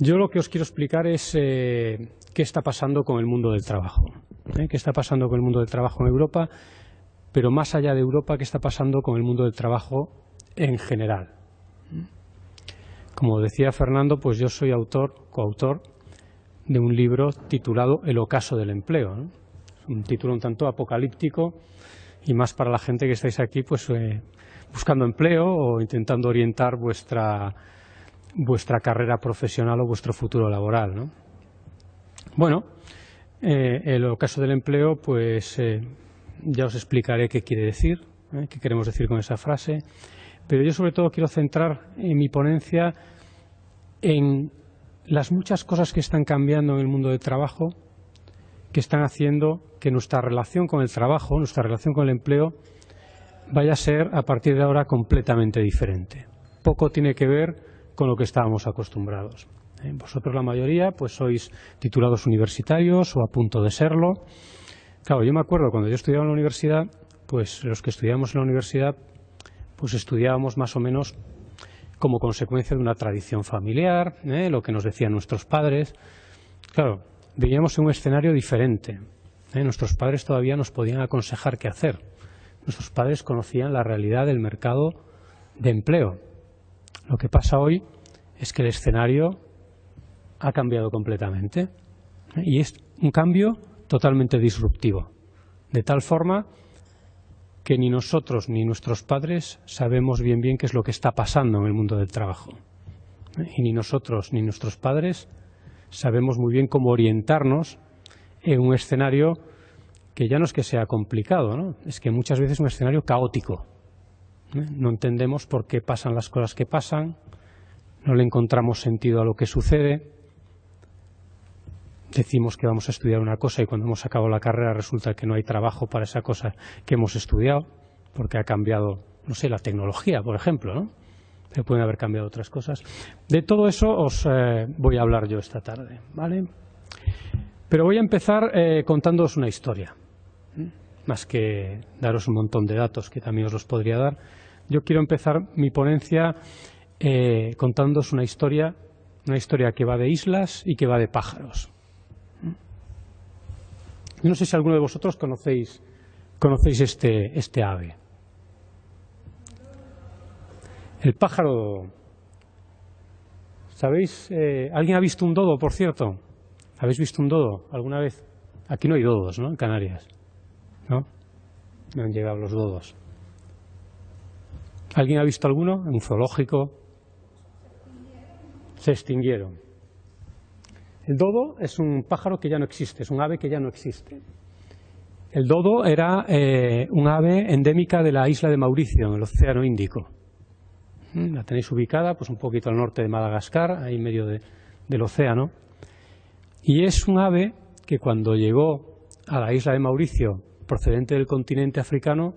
Yo lo que os quiero explicar es qué está pasando con el mundo del trabajo. ¿Qué está pasando con el mundo del trabajo en Europa? Pero más allá de Europa, ¿qué está pasando con el mundo del trabajo en general? Como decía Fernando, pues yo soy coautor de un libro titulado El ocaso del empleo, ¿no? Un título un tanto apocalíptico y más para la gente que estáis aquí pues buscando empleo o intentando orientar vuestra carrera profesional o vuestro futuro laboral, ¿no? Bueno, el ocaso del empleo, pues ya os explicaré qué quiere decir, qué queremos decir con esa frase, pero yo sobre todo quiero centrar en mi ponencia en las muchas cosas que están cambiando en el mundo del trabajo, que están haciendo que nuestra relación con el trabajo, nuestra relación con el empleo, vaya a ser a partir de ahora completamente diferente. Poco tiene que ver con lo que estábamos acostumbrados. Vosotros la mayoría pues sois titulados universitarios o a punto de serlo. Claro, yo me acuerdo cuando yo estudiaba en la universidad, pues los que estudiábamos en la universidad pues estudiábamos más o menos como consecuencia de una tradición familiar, lo que nos decían nuestros padres. Claro, vivíamos en un escenario diferente. Nuestros padres todavía nos podían aconsejar qué hacer. Nuestros padres conocían la realidad del mercado de empleo. Lo que pasa hoy es que el escenario ha cambiado completamente y es un cambio totalmente disruptivo, de tal forma que ni nosotros ni nuestros padres sabemos bien qué es lo que está pasando en el mundo del trabajo. Y ni nosotros ni nuestros padres sabemos muy bien cómo orientarnos en un escenario que ya no es que sea complicado, ¿no? Es que muchas veces es un escenario caótico. No entendemos por qué pasan las cosas que pasan, no le encontramos sentido a lo que sucede. Decimos que vamos a estudiar una cosa y cuando hemos acabado la carrera resulta que no hay trabajo para esa cosa que hemos estudiado, porque ha cambiado, no sé, la tecnología, por ejemplo, ¿no? Pero pueden haber cambiado otras cosas. De todo eso os voy a hablar yo esta tarde, ¿vale? Pero voy a empezar contándoos una historia, más que daros un montón de datos que también os los podría dar. Yo quiero empezar mi ponencia contándoos una historia que va de islas y que va de pájaros. Yo no sé si alguno de vosotros conocéis este ave. El pájaro. ¿Sabéis? ¿Alguien ha visto un dodo, por cierto? ¿Habéis visto un dodo alguna vez? Aquí no hay dodos, ¿no? En Canarias. ¿No? No han llegado los dodos. ¿Alguien ha visto alguno? En un zoológico. Se extinguieron. El dodo es un pájaro que ya no existe, es un ave que ya no existe. El dodo era un ave endémica de la isla de Mauricio, en el Océano Índico. La tenéis ubicada pues un poquito al norte de Madagascar, ahí en medio del océano. Y es un ave que cuando llegó a la isla de Mauricio, procedente del continente africano,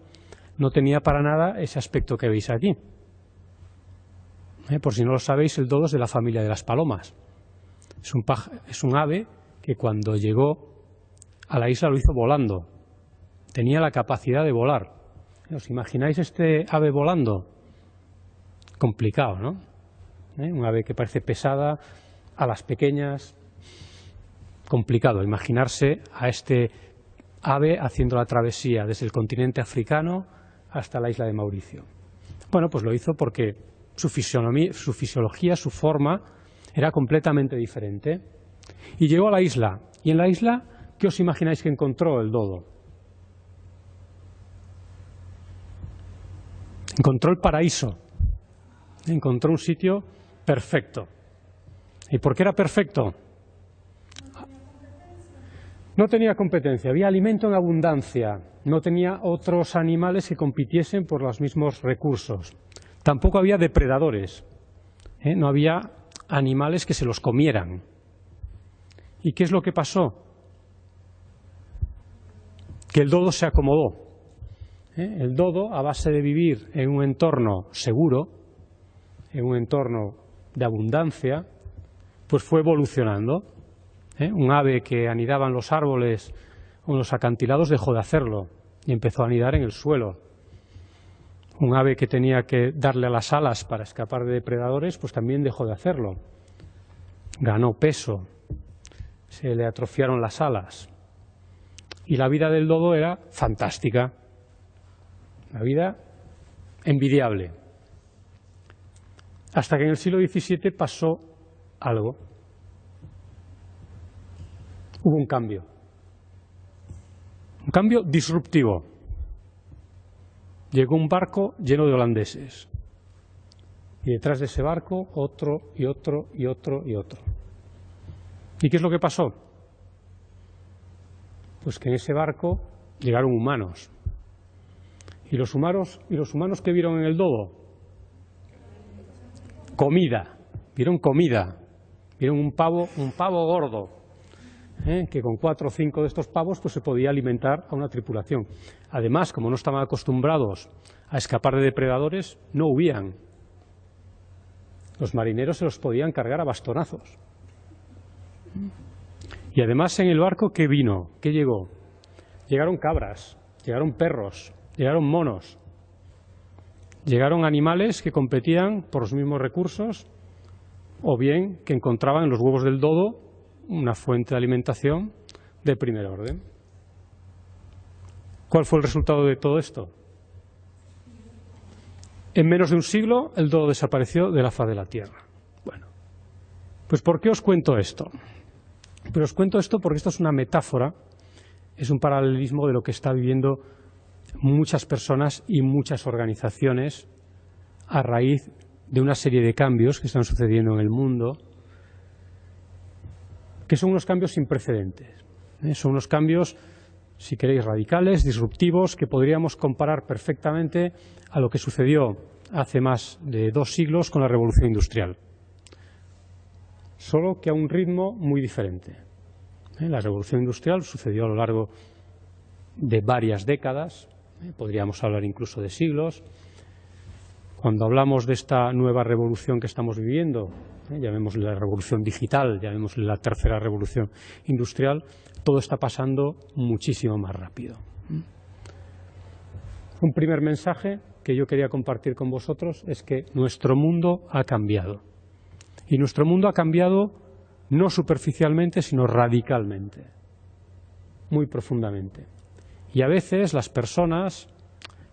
no tenía para nada ese aspecto que veis aquí. Por si no lo sabéis, el dodo es de la familia de las palomas. Es un ave que cuando llegó a la isla lo hizo volando. Tenía la capacidad de volar. ¿Os imagináis este ave volando? Complicado, ¿no? Un ave que parece pesada, alas pequeñas. Complicado imaginarse a este ave haciendo la travesía desde el continente africano hasta la isla de Mauricio. Bueno, pues lo hizo porque su fisiología, su forma era completamente diferente. Y llegó a la isla. Y en la isla, ¿qué os imagináis que encontró el dodo? Encontró el paraíso. Encontró un sitio perfecto. ¿Y por qué era perfecto? No tenía competencia, había alimento en abundancia, no tenía otros animales que compitiesen por los mismos recursos. Tampoco había depredadores, no había animales que se los comieran. ¿Y qué es lo que pasó? Que el dodo se acomodó. El dodo, a base de vivir en un entorno seguro, en un entorno de abundancia, pues fue evolucionando. Un ave que anidaba en los árboles o en los acantilados dejó de hacerlo y empezó a anidar en el suelo. Un ave que tenía que darle a las alas para escapar de depredadores, pues también dejó de hacerlo. ganó peso, se le atrofiaron las alas y la vida del dodo era fantástica, una vida envidiable. Hasta que en el siglo XVII pasó algo. Hubo un cambio disruptivo. Llegó un barco lleno de holandeses y detrás de ese barco otro y otro y otro y otro. ¿Y qué es lo que pasó? Pues que en ese barco llegaron humanos. ¿Y los humanos qué vieron en el dodo? Comida. Vieron comida. Vieron un pavo gordo, que con 4 o 5 de estos pavos pues se podía alimentar a una tripulación. Además, como no estaban acostumbrados a escapar de depredadores, no huían. Los marineros se los podían cargar a bastonazos. Y además en el barco, ¿qué vino? ¿Qué llegó? Llegaron cabras, llegaron perros, llegaron monos, llegaron animales que competían por los mismos recursos o bien que encontraban en los huevos del dodo una fuente de alimentación de primer orden. ¿Cuál fue el resultado de todo esto? En menos de un siglo el dodo desapareció de la faz de la Tierra. Bueno, pues ¿por qué os cuento esto? Pero os cuento esto porque esto es una metáfora, es un paralelismo de lo que está viviendo muchas personas y muchas organizaciones a raíz de una serie de cambios que están sucediendo en el mundo, que son unos cambios sin precedentes. Son unos cambios, si queréis, radicales, disruptivos, que podríamos comparar perfectamente a lo que sucedió hace más de 2 siglos con la Revolución Industrial. Solo que a un ritmo muy diferente. La Revolución Industrial sucedió a lo largo de varias décadas, podríamos hablar incluso de siglos. Cuando hablamos de esta nueva revolución que estamos viviendo, llamémosle la revolución digital, llamémosle la tercera revolución industrial, todo está pasando muchísimo más rápido. Un primer mensaje que yo quería compartir con vosotros es que nuestro mundo ha cambiado. Y nuestro mundo ha cambiado no superficialmente, sino radicalmente, muy profundamente. Y a veces las personas,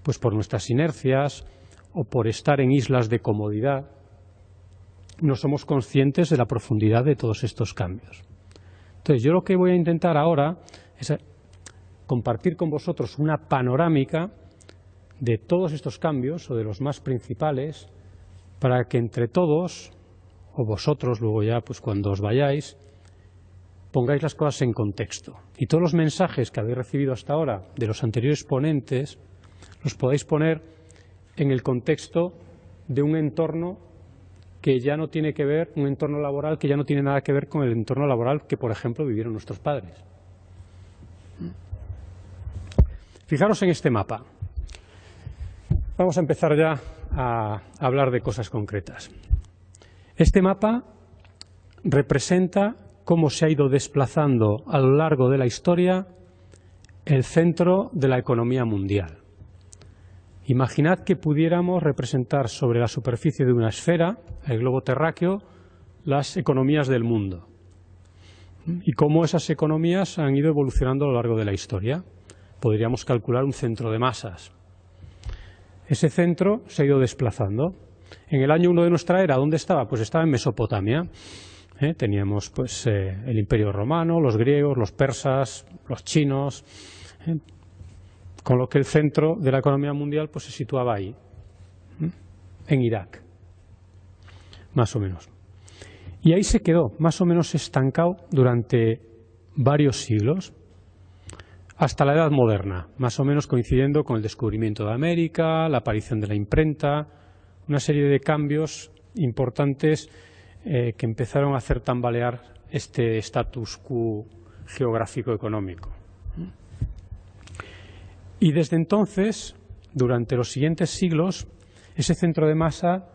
pues por nuestras inercias o por estar en islas de comodidad, no somos conscientes de la profundidad de todos estos cambios. Entonces, yo lo que voy a intentar ahora es compartir con vosotros una panorámica de todos estos cambios, o de los más principales, para que entre todos, o vosotros luego ya, pues cuando os vayáis, pongáis las cosas en contexto. Y todos los mensajes que habéis recibido hasta ahora de los anteriores ponentes, los podáis poner en el contexto de un entorno que ya no tiene que ver, un entorno laboral que ya no tiene nada que ver con el entorno laboral que, por ejemplo, vivieron nuestros padres. Fijaros en este mapa. Vamos a empezar ya a hablar de cosas concretas. Este mapa representa cómo se ha ido desplazando a lo largo de la historia el centro de la economía mundial. Imaginad que pudiéramos representar sobre la superficie de una esfera, el globo terráqueo, las economías del mundo y cómo esas economías han ido evolucionando a lo largo de la historia. Podríamos calcular un centro de masas. Ese centro se ha ido desplazando. En el año 1 de nuestra era, ¿dónde estaba? Pues estaba en Mesopotamia. Teníamos pues el Imperio Romano, los griegos, los persas, los chinos, con lo que el centro de la economía mundial pues se situaba ahí, en Irak, más o menos. Y ahí se quedó, más o menos estancado durante varios siglos, hasta la Edad Moderna, más o menos coincidiendo con el descubrimiento de América, la aparición de la imprenta, una serie de cambios importantes que empezaron a hacer tambalear este status quo geográfico-económico. Y desde entonces, durante los siguientes siglos, ese centro de masa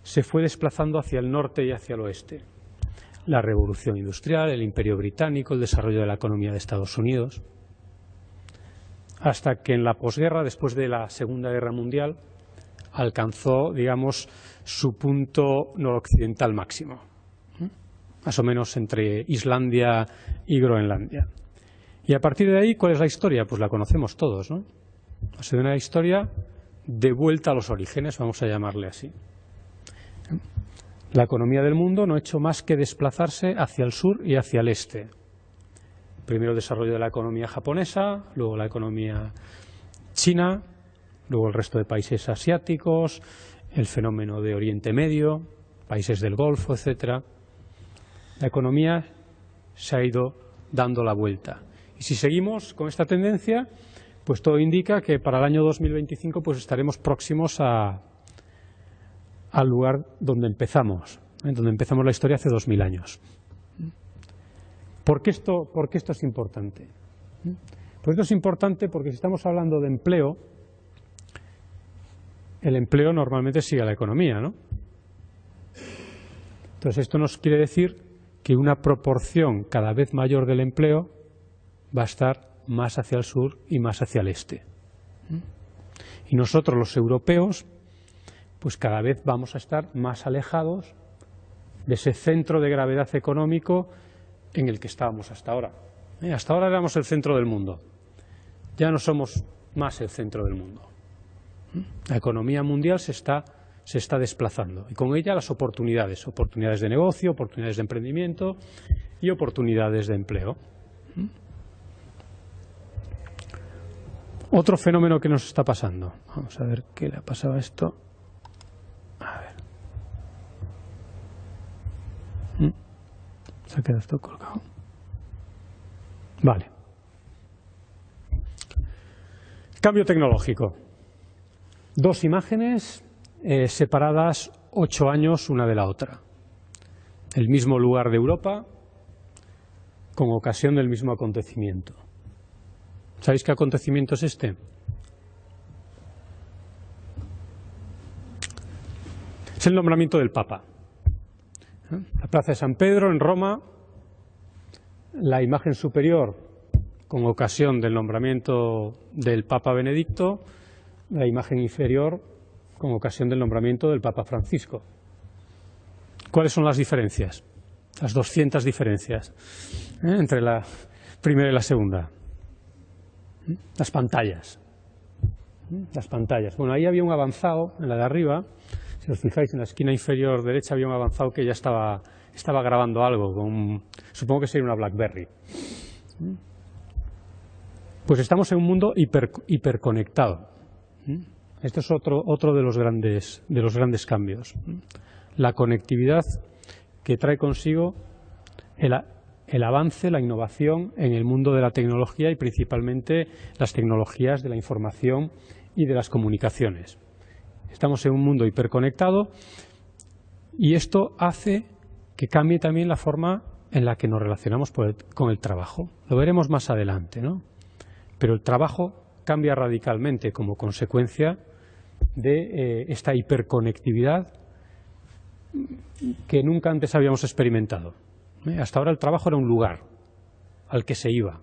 se fue desplazando hacia el norte y hacia el oeste. La Revolución Industrial, el Imperio Británico, el desarrollo de la economía de Estados Unidos, hasta que en la posguerra, después de la Segunda Guerra Mundial, alcanzó, digamos, su punto noroccidental máximo. más o menos entre Islandia y Groenlandia. Y a partir de ahí, ¿cuál es la historia? Pues la conocemos todos, ¿no? Ha sido una historia de vuelta a los orígenes, vamos a llamarle así. La economía del mundo no ha hecho más que desplazarse hacia el sur y hacia el este. Primero el desarrollo de la economía japonesa, luego la economía china, luego el resto de países asiáticos, el fenómeno de Oriente Medio, países del Golfo, etcétera. La economía se ha ido dando la vuelta. Y si seguimos con esta tendencia, pues todo indica que para el año 2025 pues estaremos próximos al lugar donde empezamos la historia hace 2000 años. ¿Por qué esto es importante? Pues esto es importante porque si estamos hablando de empleo, el empleo normalmente sigue a la economía, ¿no? Entonces esto nos quiere decir que una proporción cada vez mayor del empleo va a estar más hacia el sur y más hacia el este. Y nosotros los europeos, pues cada vez vamos a estar más alejados de ese centro de gravedad económico en el que estábamos hasta ahora. Hasta ahora éramos el centro del mundo, ya no somos más el centro del mundo. La economía mundial se está desplazando y con ella las oportunidades de negocio, oportunidades de emprendimiento y oportunidades de empleo. Otro fenómeno que nos está pasando. Vamos a ver qué le ha pasado a esto. A ver. Se ha quedado esto colgado. Vale. Cambio tecnológico. Dos imágenes separadas 8 años una de la otra. El mismo lugar de Europa con ocasión del mismo acontecimiento. ¿Sabéis qué acontecimiento es este? Es el nombramiento del Papa. La plaza de San Pedro en Roma, la imagen superior con ocasión del nombramiento del Papa Benedicto, la imagen inferior con ocasión del nombramiento del Papa Francisco. ¿Cuáles son las diferencias? Las 200 diferencias entre la primera y la segunda. Las pantallas. Las pantallas. Bueno, ahí había un avanzado, en la de arriba, si os fijáis en la esquina inferior derecha había un avanzado que ya estaba grabando algo, supongo que sería una BlackBerry. Pues estamos en un mundo hiperconectado. Esto es otro de los grandes cambios. La conectividad que trae consigo el avance, la innovación en el mundo de la tecnología y principalmente las tecnologías de la información y de las comunicaciones. Estamos en un mundo hiperconectado y esto hace que cambie también la forma en la que nos relacionamos con el trabajo. Lo veremos más adelante, ¿no? Pero el trabajo cambia radicalmente como consecuencia de esta hiperconectividad que nunca antes habíamos experimentado. Hasta ahora el trabajo era un lugar al que se iba.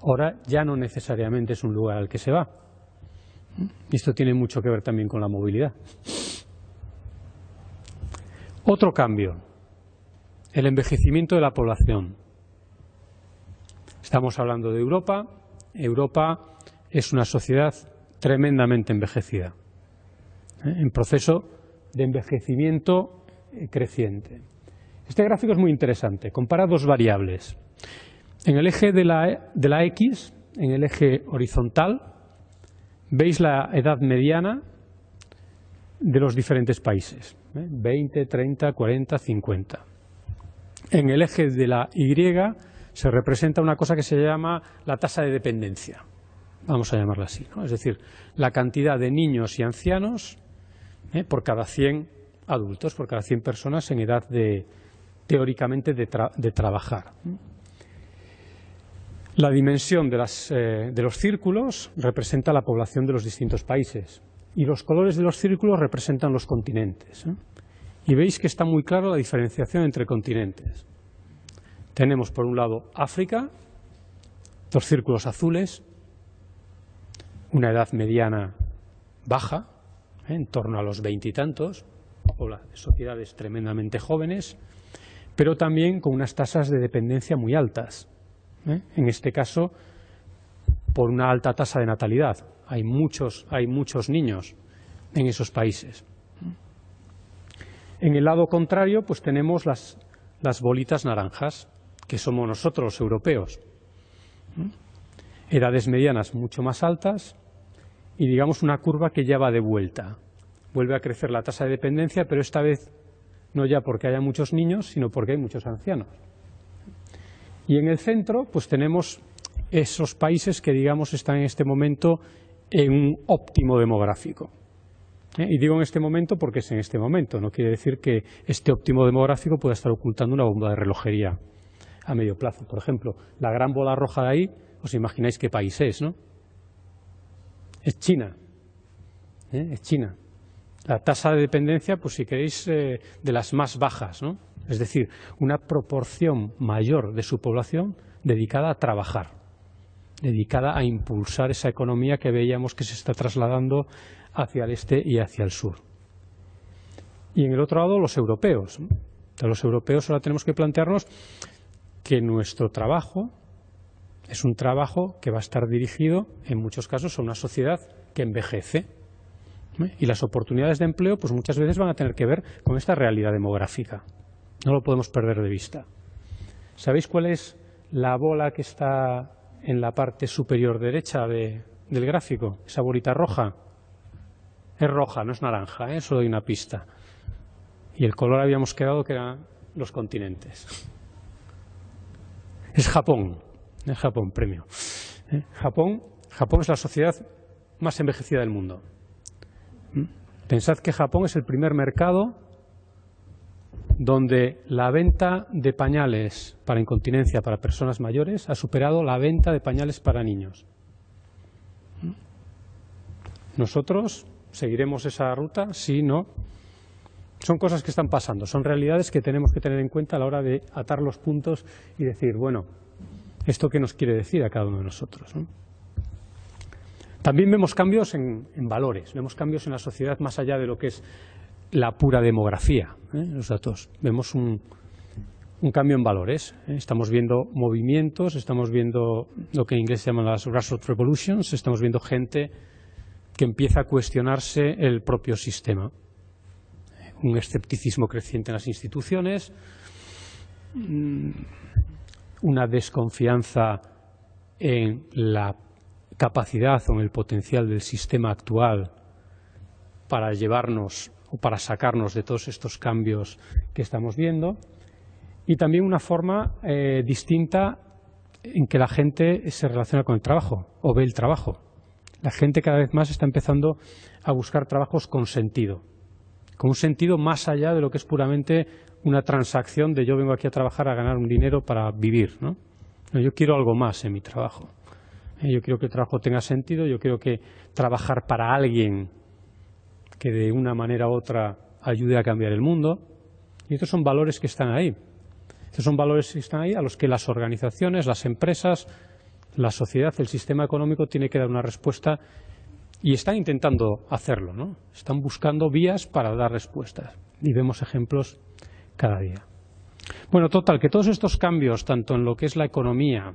Ahora ya no necesariamente es un lugar al que se va. Y esto tiene mucho que ver también con la movilidad. Otro cambio, el envejecimiento de la población. Estamos hablando de Europa. Europa es una sociedad tremendamente envejecida, en proceso de envejecimiento creciente. Este gráfico es muy interesante, compara dos variables. En el eje de la X, en el eje horizontal, veis la edad mediana de los diferentes países, 20, 30, 40, 50. En el eje de la Y se representa una cosa que se llama la tasa de dependencia, vamos a llamarla así, ¿no? Es decir, la cantidad de niños y ancianos por cada 100 adultos, por cada 100 personas en edad teóricamente de trabajar. La dimensión de los círculos representa la población de los distintos países y los colores de los círculos representan los continentes. Y veis que está muy claro la diferenciación entre continentes. Tenemos por un lado África, dos círculos azules, una edad mediana baja, en torno a los 20 y tantos, sociedades tremendamente jóvenes, pero también con unas tasas de dependencia muy altas. En este caso, por una alta tasa de natalidad. Hay muchos niños en esos países. En el lado contrario, pues tenemos las bolitas naranjas, que somos nosotros los europeos. Edades medianas mucho más altas y digamos una curva que ya va de vuelta. Vuelve a crecer la tasa de dependencia, pero esta vez no ya porque haya muchos niños, sino porque hay muchos ancianos. Y en el centro, pues tenemos esos países que, digamos, están en este momento en un óptimo demográfico. Y digo en este momento porque es en este momento, no quiere decir que este óptimo demográfico pueda estar ocultando una bomba de relojería a medio plazo. Por ejemplo, la gran bola roja de ahí, os imagináis qué país es, ¿no? Es China. Es China. La tasa de dependencia, pues si queréis, de las más bajas, ¿no? Es decir, una proporción mayor de su población dedicada a trabajar, dedicada a impulsar esa economía que veíamos que se está trasladando hacia el este y hacia el sur. Y en el otro lado, los europeos. De los europeos ahora tenemos que plantearnos que nuestro trabajo es un trabajo que va a estar dirigido, en muchos casos, a una sociedad que envejece. Y las oportunidades de empleo, pues muchas veces van a tener que ver con esta realidad demográfica. No lo podemos perder de vista. ¿Sabéis cuál es la bola que está en la parte superior derecha del gráfico? Esa bolita roja. Es roja, no es naranja, solo doy una pista. Y el color habíamos quedado que eran los continentes. Es Japón. Es Japón, premio. Japón es la sociedad más envejecida del mundo. Pensad que Japón es el primer mercado donde la venta de pañales para incontinencia para personas mayores ha superado la venta de pañales para niños. ¿Nosotros seguiremos esa ruta? Sí, no. Son cosas que están pasando, son realidades que tenemos que tener en cuenta a la hora de atar los puntos y decir, bueno, ¿esto qué nos quiere decir a cada uno de nosotros, ¿no? También vemos cambios en valores, vemos cambios en la sociedad más allá de lo que es la pura demografía, los datos. Vemos un cambio en valores. Estamos viendo movimientos, estamos viendo lo que en inglés se llaman las grassroots revolutions, estamos viendo gente que empieza a cuestionarse el propio sistema. Un escepticismo creciente en las instituciones, una desconfianza en la capacidad o en el potencial del sistema actual para llevarnos o para sacarnos de todos estos cambios que estamos viendo, y también una forma distinta en que la gente se relaciona con el trabajo o ve el trabajo. La gente cada vez más está empezando a buscar trabajos con sentido, con un sentido más allá de lo que es puramente una transacción de yo vengo aquí a trabajar a ganar un dinero para vivir, ¿no? No, yo quiero algo más en mi trabajo. Yo quiero que el trabajo tenga sentido, yo quiero que trabajar para alguien que de una manera u otra ayude a cambiar el mundo. Y estos son valores que están ahí. Estos son valores que están ahí a los que las organizaciones, las empresas, la sociedad, el sistema económico tiene que dar una respuesta y están intentando hacerlo, ¿no? Están buscando vías para dar respuestas y vemos ejemplos cada día. Bueno, total, que todos estos cambios, tanto en lo que es la economía,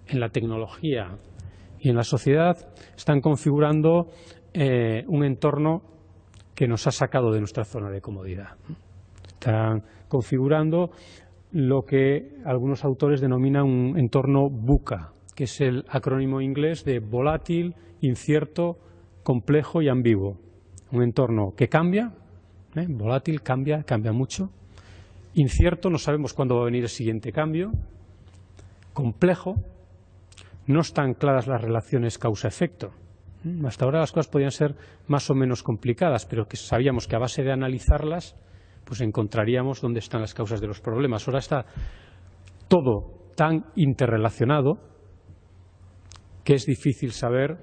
en la tecnología y en la sociedad, están configurando un entorno que nos ha sacado de nuestra zona de comodidad. Están configurando lo que algunos autores denominan un entorno VUCA, que es el acrónimo inglés de volátil, incierto, complejo y ambiguo. Un entorno que cambia, volátil, cambia mucho. Incierto, no sabemos cuándo va a venir el siguiente cambio. Complejo, no están claras las relaciones causa-efecto. Hasta ahora las cosas podían ser más o menos complicadas, pero que sabíamos que a base de analizarlas, pues encontraríamos dónde están las causas de los problemas. Ahora está todo tan interrelacionado que es difícil saber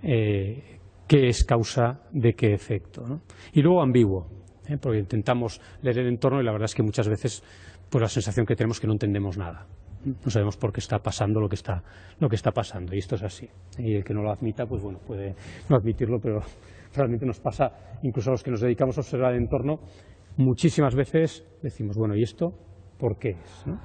qué es causa de qué efecto, ¿no? Y luego ambiguo, porque intentamos leer el entorno y la verdad es que muchas veces pues la sensación que tenemos es que no entendemos nada. No sabemos por qué está pasando lo que está pasando, y esto es así. Y el que no lo admita, pues bueno, puede no admitirlo, pero realmente nos pasa, incluso a los que nos dedicamos a observar el entorno, muchísimas veces decimos, bueno, ¿y esto por qué es, ¿no?